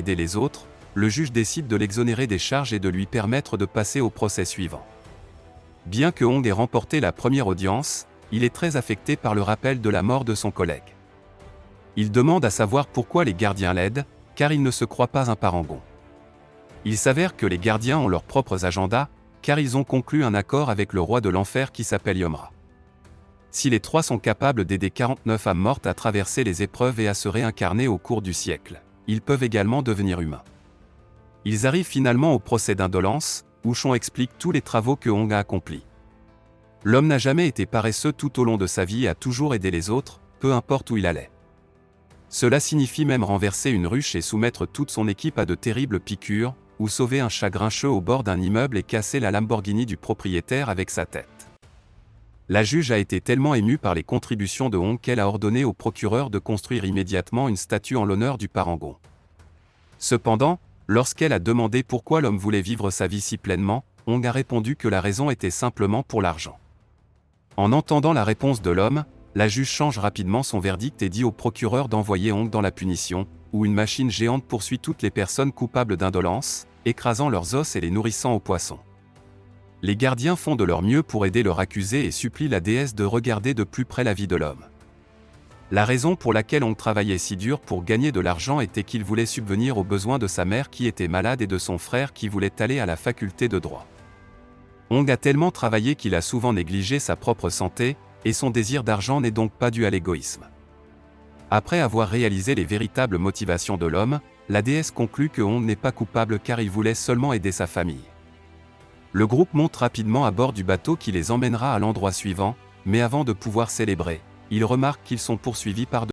aider les autres, le juge décide de l'exonérer des charges et de lui permettre de passer au procès suivant. Bien que Hong ait remporté la première audience, il est très affecté par le rappel de la mort de son collègue. Il demande à savoir pourquoi les gardiens l'aident, car il ne se croit pas un parangon. Il s'avère que les gardiens ont leurs propres agendas, car ils ont conclu un accord avec le roi de l'enfer qui s'appelle Yomra. Si les trois sont capables d'aider 49 âmes mortes à traverser les épreuves et à se réincarner au cours du siècle, ils peuvent également devenir humains. Ils arrivent finalement au procès d'indolence, où Chon explique tous les travaux que Hong a accomplis. L'homme n'a jamais été paresseux tout au long de sa vie et a toujours aidé les autres, peu importe où il allait. Cela signifie même renverser une ruche et soumettre toute son équipe à de terribles piqûres, ou sauver un chat grincheux au bord d'un immeuble et casser la Lamborghini du propriétaire avec sa tête. La juge a été tellement émue par les contributions de Hong qu'elle a ordonné au procureur de construire immédiatement une statue en l'honneur du parangon. Cependant, lorsqu'elle a demandé pourquoi l'homme voulait vivre sa vie si pleinement, Hong a répondu que la raison était simplement pour l'argent. En entendant la réponse de l'homme, la juge change rapidement son verdict et dit au procureur d'envoyer Hong dans la punition, où une machine géante poursuit toutes les personnes coupables d'indolence, écrasant leurs os et les nourrissant aux poissons. Les gardiens font de leur mieux pour aider leur accusé et supplient la déesse de regarder de plus près la vie de l'homme. La raison pour laquelle Hong travaillait si dur pour gagner de l'argent était qu'il voulait subvenir aux besoins de sa mère qui était malade et de son frère qui voulait aller à la faculté de droit. Hong a tellement travaillé qu'il a souvent négligé sa propre santé, et son désir d'argent n'est donc pas dû à l'égoïsme. Après avoir réalisé les véritables motivations de l'homme, la déesse conclut que Hong n'est pas coupable car il voulait seulement aider sa famille. Le groupe monte rapidement à bord du bateau qui les emmènera à l'endroit suivant, mais avant de pouvoir célébrer, ils remarquent qu'ils sont poursuivis par